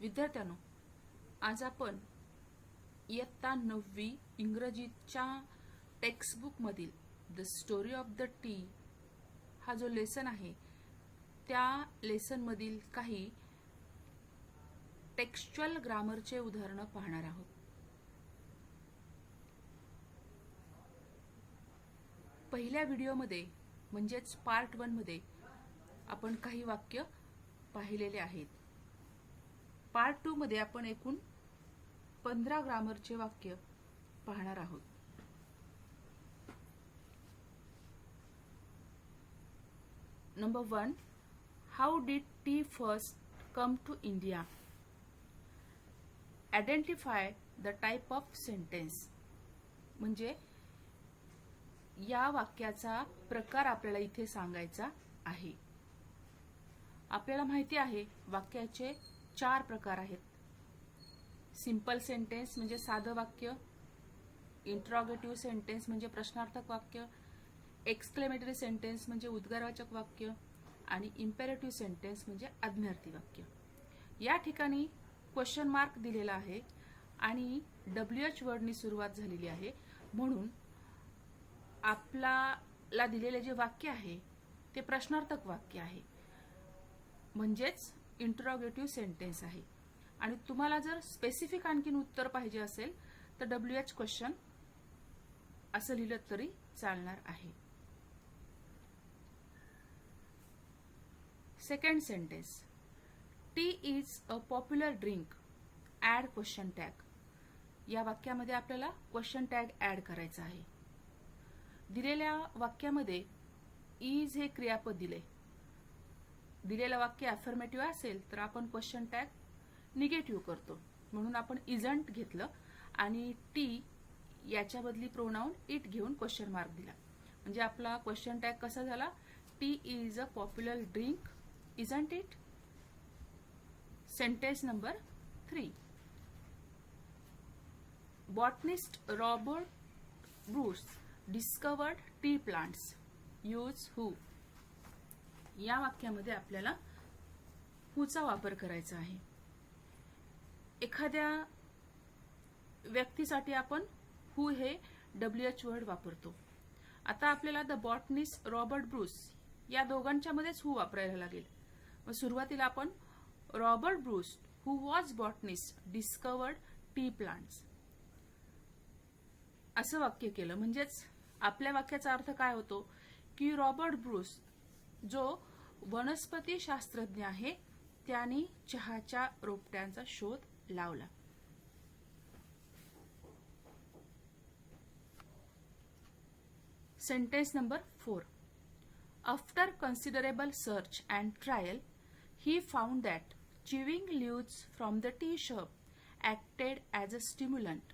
विद्यार्थ्यांनो, आज आपण इयत्ता 9वी इंग्रजीच्या टेक्स्टबुक मधील the story of the T हा जो लेसन आहे त्या लेसन मधील काही टेक्स्चुअल ग्रामरचे उदाहरण पाहणार आहोत. पहिल्या व्हिडिओमध्ये म्हणजेच पार्ट 1 मध्ये आपण काही वाक्य पाहिलेले आहेत. पार्ट 2 मध्ये आपण एकूण 15 ग्रामरचे वाक्य पाहणार आहोत. Number 1, how did tea first come to India? Identify the type of sentence. म्हणजे या वाक्याचा प्रकार आपल्याला इथे सांगायचा आहे. आपल्याला माहिती आहे वाक्याचे 4 प्रकार आहेत. सिंपल सेंटेन्स म्हणजे साधं वाक्य, इंट्रोगेटिव्ह सेंटेन्स म्हणजे प्रश्नार्थक वाक्य, एक्सक्लेमेटरी सेंटेन्स म्हणजे उद्गारवाचक वाक्य आणि इम्पेरेटिव्ह सेंटेन्स म्हणजे आज्ञार्थी वाक्य. या ठिकाणी क्वेश्चन मार्क दिलेला आहे आणि WH वर्डनी सुरुवात झालेली आहे, म्हणून आपल्याला दिलेले जे वाक्य आहे ते प्रश्नार्थक वाक्य आहे, म्हणजेच इंट्रोगेटिव्ह सेंटेन्स आहे. आणि तुम्हाला जर स्पेसिफिक आणखीन उत्तर पाहिजे असेल तर WH क्वेश्चन असं लिहिलं तरी चालणार आहे. Second sentence, tea is a popular drink, add question tag. या वाक्यामध्ये आपल्याला क्वेश्चन टॅग ऍड करायचा आहे. दिलेल्या वाक्यामध्ये इज हे क्रियापद दिले. दिलेलं वाक्य अफर्मेटिव्ह असेल तर आपण क्वेश्चन टॅग निगेटिव्ह करतो, म्हणून आपण इजंट घेतलं आणि टी याच्या बदली प्रोनाउन इट घेऊन क्वेश्चन मार्क दिला. म्हणजे आपला क्वेश्चन टॅग कसा झाला? Tea is a popular drink, isn't it? Sentence number 3, botanist Robert Bruce discovered tea plants, use who. या वाक्यामध्ये आपल्याला हूचा वापर करायचा आहे. एखाद्या व्यक्तीसाठी आपण हू हे WH वर्ड वापरतो. आता आपल्याला द बॉटनिस्ट रॉबर्ट ब्रूस या दोघांच्या मध्येच हू वापरायला लागेल. मग सुरुवातीला आपण Robert Bruce who was botanist discovered tea plants असं वाक्य केलं. म्हणजेच आपल्या वाक्याचा अर्थ काय होतो की रॉबर्ट ब्रूस जो वनस्पती शास्त्रज्ञ आहे त्याने चहाच्या रोपट्यांचा शोध लावला. Sentence number 4, after considerable search and trial he found that chewing leaves from the tea shrub acted as a stimulant.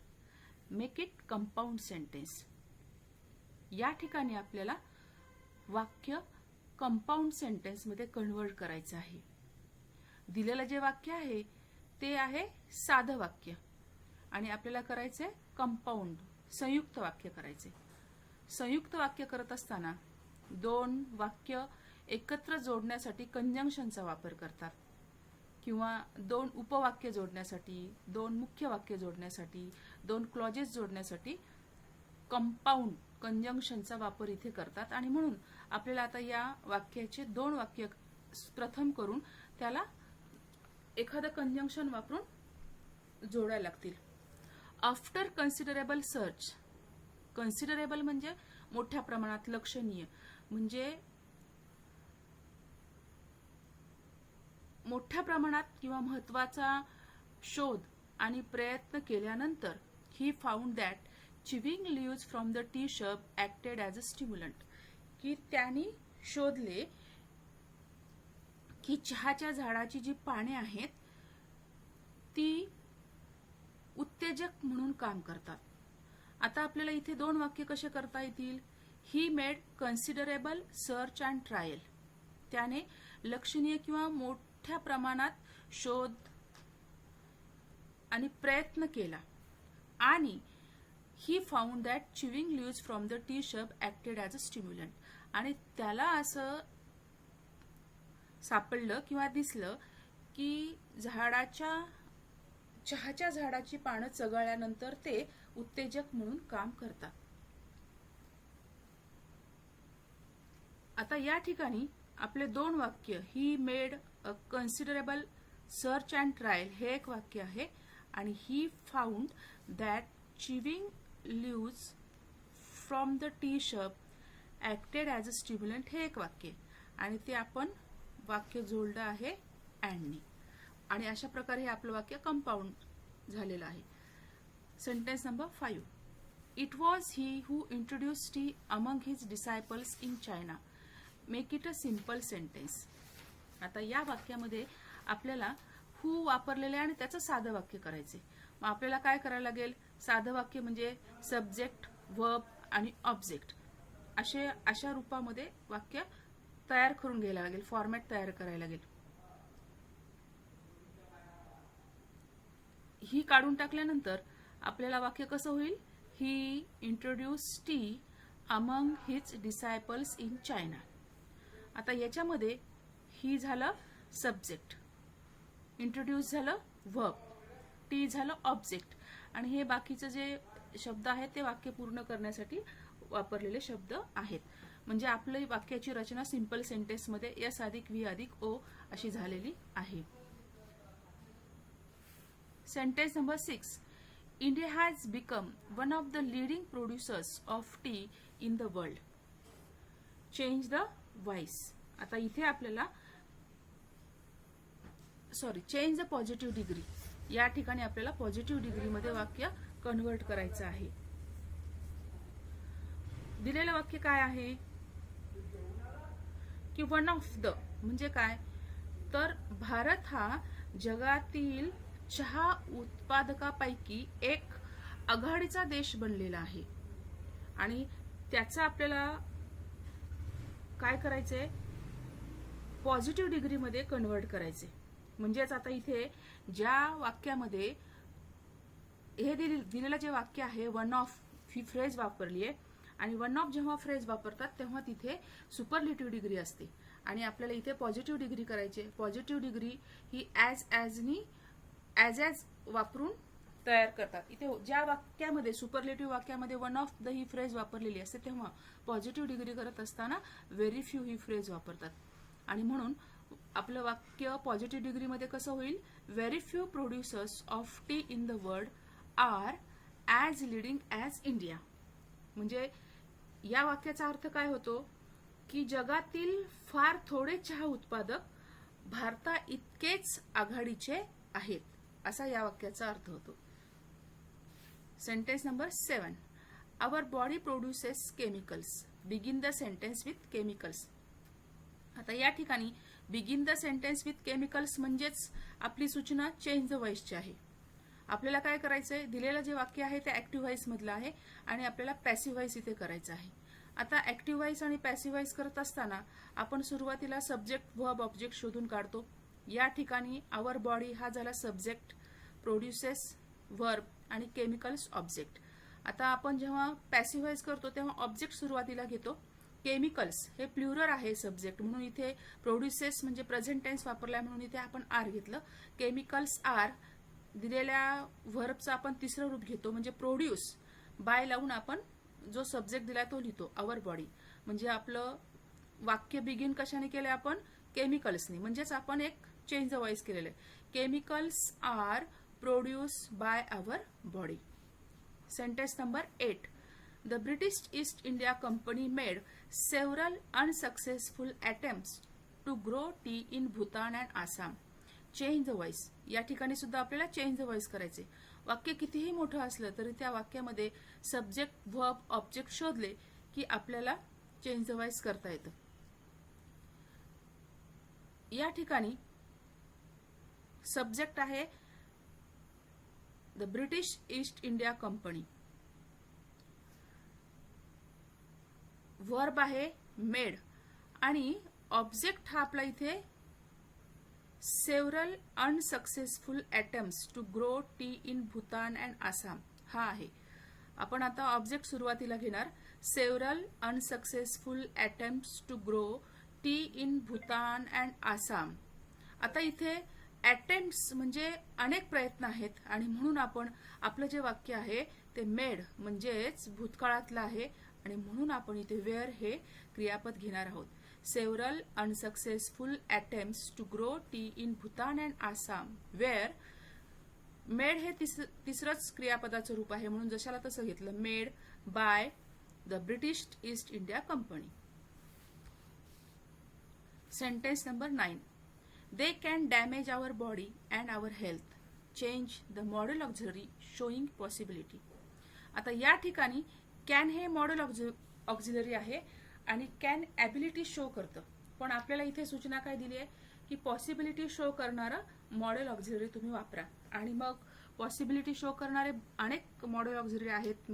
Make it compound sentence. या ठिकाणी आपल्याला वाक्य कंपाऊंड सेंटेन्स मध्ये कन्वर्ट करायचं आहे. दिलेलं जे वाक्य आहे ते आहे साधं वाक्य आणि आपल्याला करायचंय कंपाऊंड संयुक्त वाक्य करायचे. संयुक्त वाक्य करत असताना 2 वाक्य एकत्र जोडण्यासाठी कंजंक्शनचा वापर करतात किंवा 2 उपवाक्य जोडण्यासाठी, 2 मुख्य वाक्य जोडण्यासाठी, 2 क्लॉजेस जोडण्यासाठी कंपाऊंड कंजंक्शनचा वापर इथे करतात. आणि म्हणून आपल्याला आता या वाक्याचे 2 वाक्य प्रथम करून त्याला एखादं कंजंक्शन वापरून जोडायला लागतील. आफ्टर कन्सिडरेबल सर्च, कन्सिडरेबल म्हणजे मोठ्या प्रमाणात, लक्षणीय, म्हणजे मोठ्या प्रमाणात किंवा महत्वाचा शोध आणि प्रयत्न केल्यानंतर he found that chewing leaves from the tea shrub acted as a stimulant, की त्यांनी शोधले की चहाच्या झाडाची जी पाने आहेत ती उत्तेजक म्हणून काम करतात. आता आपल्याला इथे 2 वाक्य कसे करता येतील? He made considerable search and trial, त्याने लक्षणीय किंवा मोठ्या प्रमाणात शोध आणि प्रयत्न केला. आणि he found that chewing leaves from the tea shrub acted as a stimulant, आणि त्याला असं सापडलं किंवा दिसलं की चहाच्या झाडाची पानं चघळल्यानंतर ते उत्तेजक म्हणून काम करतात. आता या ठिकाणी आपले दोन वाक्य, he made a considerable search and trial हे एक वाक्य आहे आणि he found that chewing leaves from the tea shrub acted as a stimulant हे एक वाक्य आणि ते आपण वाक्य जोडलं आहे अँडनी आणि अशा प्रकारे हे आपलं वाक्य कंपाऊंड झालेलं आहे. Sentence number 5. It was he who introduced tea among his disciples in China. Make it a simple sentence. आता या वाक्यामध्ये आपल्याला हू वापरलेले आणि त्याचं साधं वाक्य करायचे. मग आपल्याला काय करायला लागेल? साधं वाक्य म्हणजे सब्जेक्ट, वर्ब आणि ऑब्जेक्ट अशा रूपामध्ये वाक्य तयार करून घ्यायला लागेल, फॉर्मॅट तयार करायला लागेल. ही काढून टाकल्यानंतर आपल्याला वाक्य कसं होईल? He introduced tea among his disciples in China. आता याच्यामध्ये ही झालं सब्जेक्ट, इंट्रोड्यूस झालं वर्ब, टी झालं ऑब्जेक्ट आणि हे बाकीचे जे शब्द आहेत ते वाक्य पूर्ण करण्यासाठी वापरलेले शब्द आहेत. म्हणजे आपली वाक्याची रचना सिंपल सेंटेन्स मध्ये एस अधिक व्ही अधिक ओ अशी झालेली आहे. Sentence number 6. India has become one of the leading producers of tea in the world. Change the voice. आता इथे आपल्याला चेंज द पॉझिटिव्ह डिग्री. या ठिकाणी आपल्याला पॉझिटिव्ह डिग्री मध्ये वाक्य कन्व्हर्ट करायचं आहे. दिलेलं वाक्य काय आहे की वन ऑफ द म्हणजे काय? तर भारत हा जगातील चहा उत्पादकापैकी एक आघाडीचा देश बनलेला आहे आणि त्याचा आपल्याला काय करायचंय? पॉझिटिव्ह डिग्री मध्ये कन्व्हर्ट करायचे. म्हणजेच आता इथे ज्या वाक्यामध्ये हे दिलेलं जे वाक्य आहे वन ऑफ ही फ्रेज वापरली आहे आणि वन ऑफ जेव्हा फ्रेज वापरतात तेव्हा तिथे सुपरलेटिव्ह डिग्री असते आणि आपल्याला इथे पॉझिटिव्ह डिग्री करायची. पॉझिटिव्ह डिग्री ही ॲज वापरून तयार करतात. इथे ज्या वाक्यामध्ये सुपरलेटिव्ह वाक्यामध्ये one of the he phrase वापरलेली असते तेव्हा पॉझिटिव्ह डिग्री करत असताना व्हेरी फ्यू ही फ्रेज वापरतात आणि म्हणून आपलं वाक्य पॉझिटिव्ह डिग्रीमध्ये कसं होईल? Very few producers of tea in the world are as leading as India. म्हणजे या वाक्याचा अर्थ काय होतो की जगातील फार थोडे चहा उत्पादक भारता इतकेच आघाडीचे आहेत असा या वाक्याचा अर्थ होतो. Sentence number 7. Our body produces chemicals. Begin the sentence with chemicals. आता या ठिकाणी begin the sentence with chemicals म्हणजेच आपली सूचना चेंज द व्हॉइसची आहे. आपल्याला काय करायचंय? दिलेलं जे वाक्य आहे ते ऍक्टिव्ह व्हॉइस मधलं आहे आणि आपल्याला पॅसिव्ह व्हॉइस इथे करायचं आहे. आता ऍक्टिव्ह व्हॉइस आणि पॅसिव्ह व्हॉइस करत असताना आपण सुरुवातीला सब्जेक्ट वर्ब ऑब्जेक्ट शोधून काढतो. या ठिकाणी आवर बॉडी हा झाला सब्जेक्ट, प्रोड्युसेस वर्ब आणि केमिकल्स ऑब्जेक्ट. आता आपण जेव्हा पॅसिव्ह व्हॉइस करतो तेव्हा ऑब्जेक्ट सुरुवातीला घेतो. केमिकल्स हे प्लुरल आहे सब्जेक्ट म्हणून इथे प्रोड्युसेस म्हणजे प्रेझेंट टेन्स वापरलाय म्हणून इथे आपण आर घेतलं. केमिकल्स आर दिलेल्या व्हर्बचं आपण तिसरं रूप घेतो म्हणजे प्रोड्यूस. बाय लावून आपण जो सब्जेक्ट दिलाय तो लिहितो आवर बॉडी. म्हणजे आपलं वाक्य बिगिन कशाने केलंय आपण? केमिकल्सने. म्हणजेच आपण एक चेंज द व्हॉइस केलेलं आहे. Chemicals are produce by our body. Sentence number 8. The British East India Company made several unsuccessful attempts to grow tea in Bhutan and Assam. Change the voice. या ठिकाणी सुद्धा आपल्याला चेंज द व्हॉइस करायचे. वाक्य कितीही मोठं असलं तरी त्या वाक्यामध्ये सब्जेक्ट वर्ब ऑब्जेक्ट शोधले की आपल्याला चेंज द व्हॉइस करता येतं. या ठिकाणी सब्जेक्ट आहे the British East India Company. Verb आहे मेड आणि ऑब्जेक्ट हा आपला इथे several unsuccessful attempts to grow tea in Bhutan and Assam हा आहे. आपण आता ऑब्जेक्ट सुरुवातीला घेणार. Several unsuccessful attempts to grow tea in Bhutan and Assam. आता इथे अटेम्प्ट्स म्हणजे अनेक प्रयत्न आहेत आणि म्हणून आपण आपलं जे वाक्य आहे ते मेड म्हणजेच भूतकाळातलं आहे आणि म्हणून आपण इथे वेअर हे क्रियापद घेणार आहोत. Several unsuccessful attempts to grow tea in Bhutan and Assam were made हे तिसरंच क्रियापदाचं रूप आहे म्हणून जशाला तसं घेतलं. Made by the British East India Company. Sentence number 9. They can damage our body and our health. Change the model auxiliary showing possibility. आता या ठिकाणी कॅन हे मॉडेल ऑक्झिलरी आहे आणि कॅन ॲबिलिटी शो करतं. पण आपल्याला इथे सूचना काय दिली आहे की पॉसिबिलिटी शो करणारं मॉडेल ऑक्झिलरी तुम्ही वापरा. आणि मग पॉसिबिलिटी शो करणारे अनेक मॉडेल ऑक्झिलरी आहेत.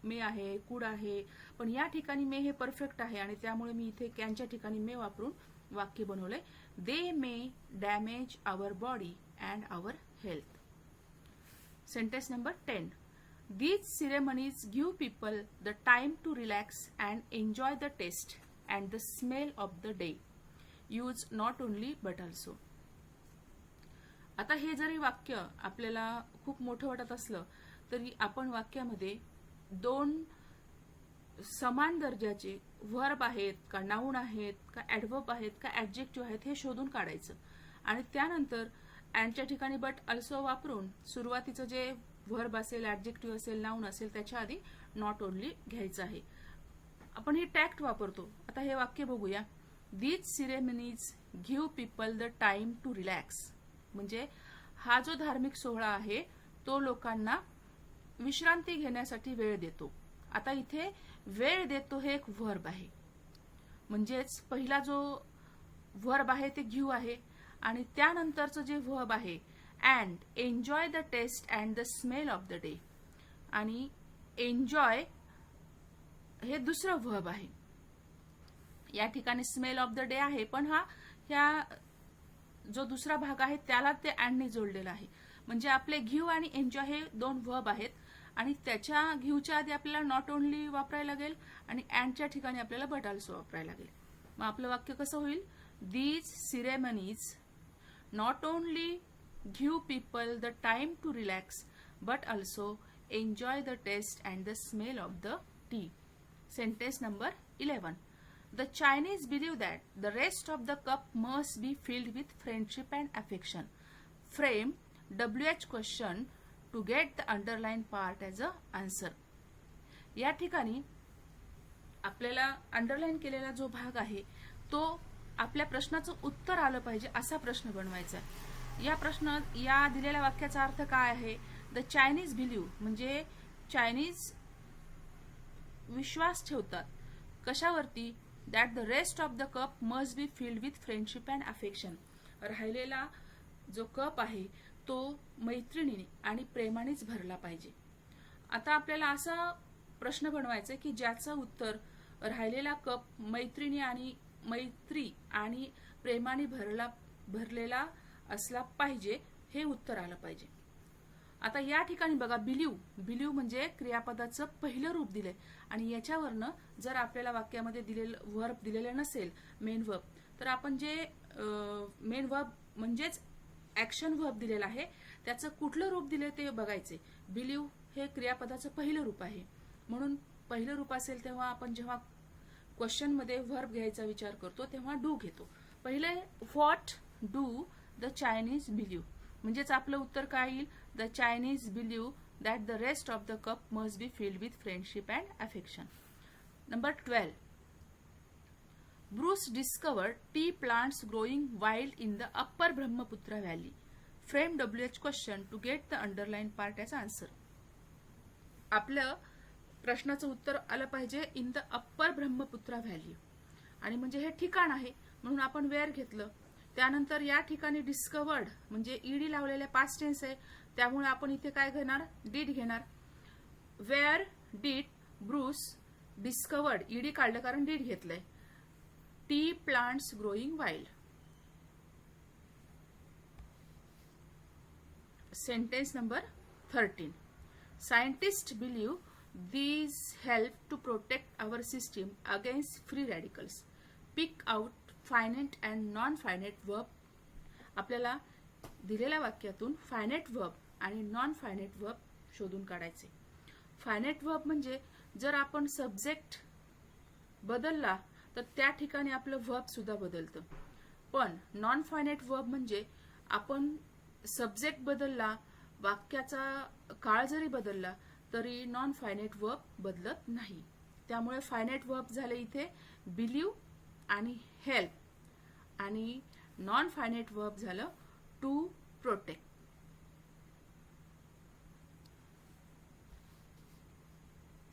मे आहे, कुड आहे, पण या ठिकाणी मे हे परफेक्ट आहे आणि त्यामुळे मी इथे कॅनच्या ठिकाणी मे वापरून वाक्य बनवलंय. They may damage our body and our health. Sentence number 10. These ceremonies give people the time to relax and enjoy the taste and the smell of the day. Use not only but also. आता हे जरी वाक्य आपल्याला खूप मोठं वाटत असलं तरी आपण वाक्यामध्ये दोन समान दर्जाचे वर्ब आहेत का, नाऊन आहेत का, ॲडव्हर्ब आहेत का, ॲडजेक्टिव्ह आहेत हे शोधून काढायचं आणि त्यानंतर अँडच्या ठिकाणी बट अल्सो वापरून सुरुवातीचं जे वर्ब असेल, ॲडजेक्टिव्ह असेल, नाऊन असेल त्याच्या आधी नॉट ओनली घ्यायचं आहे. आपण ही टॅक्ट वापरतो. आता हे वाक्य बघूया. These ceremonies give people the time to relax म्हणजे हा जो धार्मिक सोहळा आहे तो लोकांना विश्रांती घेण्यासाठी वेळ देतो. आता इथे वेळ देतो हे एक वर्ब आहे म्हणजेच पहिला जो वर्ब आहे ते गिव्ह आहे आणि त्यानंतरचं जे वर्ब आहे and enjoy the taste and the smell of the day आणि एन्जॉय हे दुसरं वर्ब आहे. या ठिकाणी स्मेल ऑफ द डे आहे पण ह्या जो दुसरा भाग आहे त्याला ते अँडने जोडलेला आहे. म्हणजे आपले गिव्ह आणि एन्जॉय हे दोन वर्ब आहेत आणि त्याच्या गिव्हच्या आधी आपल्याला नॉट ओनली वापरायला लागेल आणि अँडच्या ठिकाणी आपल्याला बट ऑल्सो वापरायला लागेल. मग आपलं वाक्य कसं होईल. These ceremonies not only give people the time to relax but also enjoy the taste and the smell of the tea. Sentence number 11. The Chinese believe that the rest of the cup must be filled with friendship and affection. Frame WH question to get the underlined part as a answer. या ठिकाणी आपल्याला underline केलेला जो भाग आहे तो आपल्या प्रश्नाचं उत्तर आलं पाहिजे असा प्रश्न बनवायचा. या दिलेल्या वाक्याचा अर्थ काय आहे. द चायनीज बिलीव्ह म्हणजे चायनीज विश्वास ठेवतात कशावरती. That the rest of the cup must be filled with friendship and affection. राहिलेला जो कप आहे तो मैत्रिणीने आणि प्रेमानेच भरला पाहिजे. आता आपल्याला असा प्रश्न बनवायचा की ज्याचं उत्तर राहिलेला कप मैत्री आणि प्रेमाने भरलेला असला पाहिजे हे उत्तर आलं पाहिजे. आता या ठिकाणी बघा बिलीव म्हणजे क्रियापदाचं पहिलं रूप दिलंय आणि याच्यावरनं जर आपल्याला वाक्यामध्ये दिलेलं वर्ब दिलेलं नसेल मेन वर्ब तर आपण जे मेन वर्ब म्हणजेच ऍक्शन वर्ब दिलेला आहे त्याचं कुठलं रूप दिलंय ते बघायचे. बिलीव हे क्रियापदाचं पहिलं रूप आहे म्हणून पहिलं रूप असेल तेव्हा आपण जेव्हा क्वेश्चन मध्ये वर्ब घ्यायचा विचार करतो तेव्हा डू घेतो. पहिले what do the Chinese believe म्हणजेच आपलं उत्तर काय येईल. The Chinese believe that the rest of the cup must be filled with friendship and affection. Number 12. Bruce discovered tea plants growing wild in the upper Brahmaputra valley. Frame WH question to get the underlined part as answer. आपलं प्रश्नाचं उत्तर आलं पाहिजे in the upper Brahmaputra valley आणि म्हणजे हे ठिकाण आहे म्हणून आपण वेअर घेतलं. त्यानंतर या ठिकाणी डिस्कवर्ड म्हणजे ईडी लावलेल्या पास्ट टेन्स आहे त्यामुळे आपण इथे काय घेणार डीड घेणार. Where did Bruce discovered ED काढलं कारण डीड घेतलंय. Tea plants growing wild. Sentence number 13. Scientists believe these help to protect our system against free radicals. Pick out finite and non-finite verb. आपल्याला दिलेल्या वाक्यातून फायनाइट वर्ब आणि non finite verb शोधून काढायचे. Finite verb म्हणजे जर आपण subject बदलला तर त्या ठिकाणी आपलं वर्ब सुद्धा बदलतं. पण नॉन फायनाइट वर्ब म्हणजे आपण सब्जेक्ट बदलला, वाक्याचा काळ जरी बदलला तरी नॉन फायनाइट वर्ब बदलत नाही. त्यामुळे फायनाइट वर्ब झाले इथे बिलीव्ह आणि हेल्प, आणि नॉन फायनाइट वर्ब झालं to protect.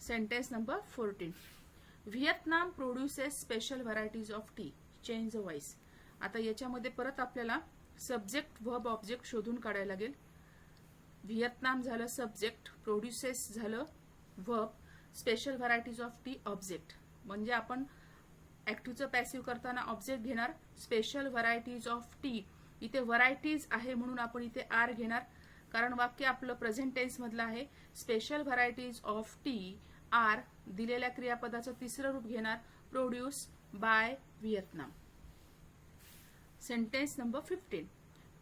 Sentence number 14. Vietnam produces special varieties of tea, change the voice. आता याच्यामध्ये परत आपल्याला सब्जेक्ट वर्ब ऑब्जेक्ट शोधून काढायला लागेल. व्हिएतनाम झालं सब्जेक्ट, प्रोड्युसेस झालं verb, special varieties of T object. म्हणजे आपण ऍक्टिव्हचं पॅसिव्ह करताना ऑब्जेक्ट घेणार स्पेशल व्हरायटीज ऑफ टी. इथे व्हरायटीज आहे म्हणून आपण इथे आर घेणार, कारण वाक्य आपलं प्रेझेंट टेन्स मधलं आहे. Special varieties of tea are दिलेल्या क्रियापदाचं तिसरं रूप घेणार produce by Vietnam. Sentence number 15.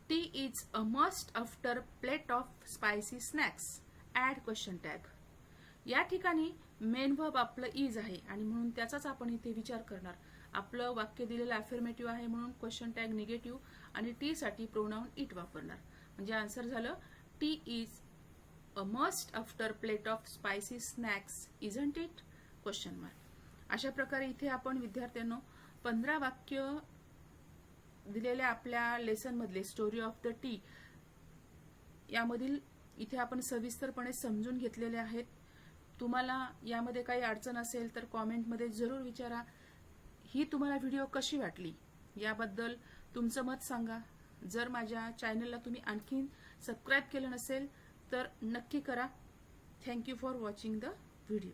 Tea is a must after plate of spicy snacks, add question tag. या ठिकाणी मेन वर्ब आपलं इज आहे आणि म्हणून त्याचाच आपण इथे विचार करणार. आपलं वाक्य दिलेलं अफर्मेटिव्ह आहे म्हणून क्वेश्चन टॅग निगेटिव्ह आणि टी साठी प्रोनाउन इट वापरणार. म्हणजे आन्सर झालं T is a must after plate of spicy snacks, isn't it? Question mark. अशा प्रकारे इथे आपण विद्यार्थ्यांनो 15 वाक्य दिलेल्या आपल्या लेसन मधले स्टोरी ऑफ द टी यामधील इथे आपण सविस्तरपणे समजून घेतलेले आहेत. तुम्हाला यामध्ये काही अडचण असेल तर कॉमेंटमध्ये जरूर विचारा. ही तुम्हाला व्हिडिओ कशी वाटली याबद्दल तुमचं मत सांगा. जर माझ्या चॅनलला तुम्ही आणखीन सबस्क्राईब केलं नसेल तर नक्की करा. Thank you for watching the video.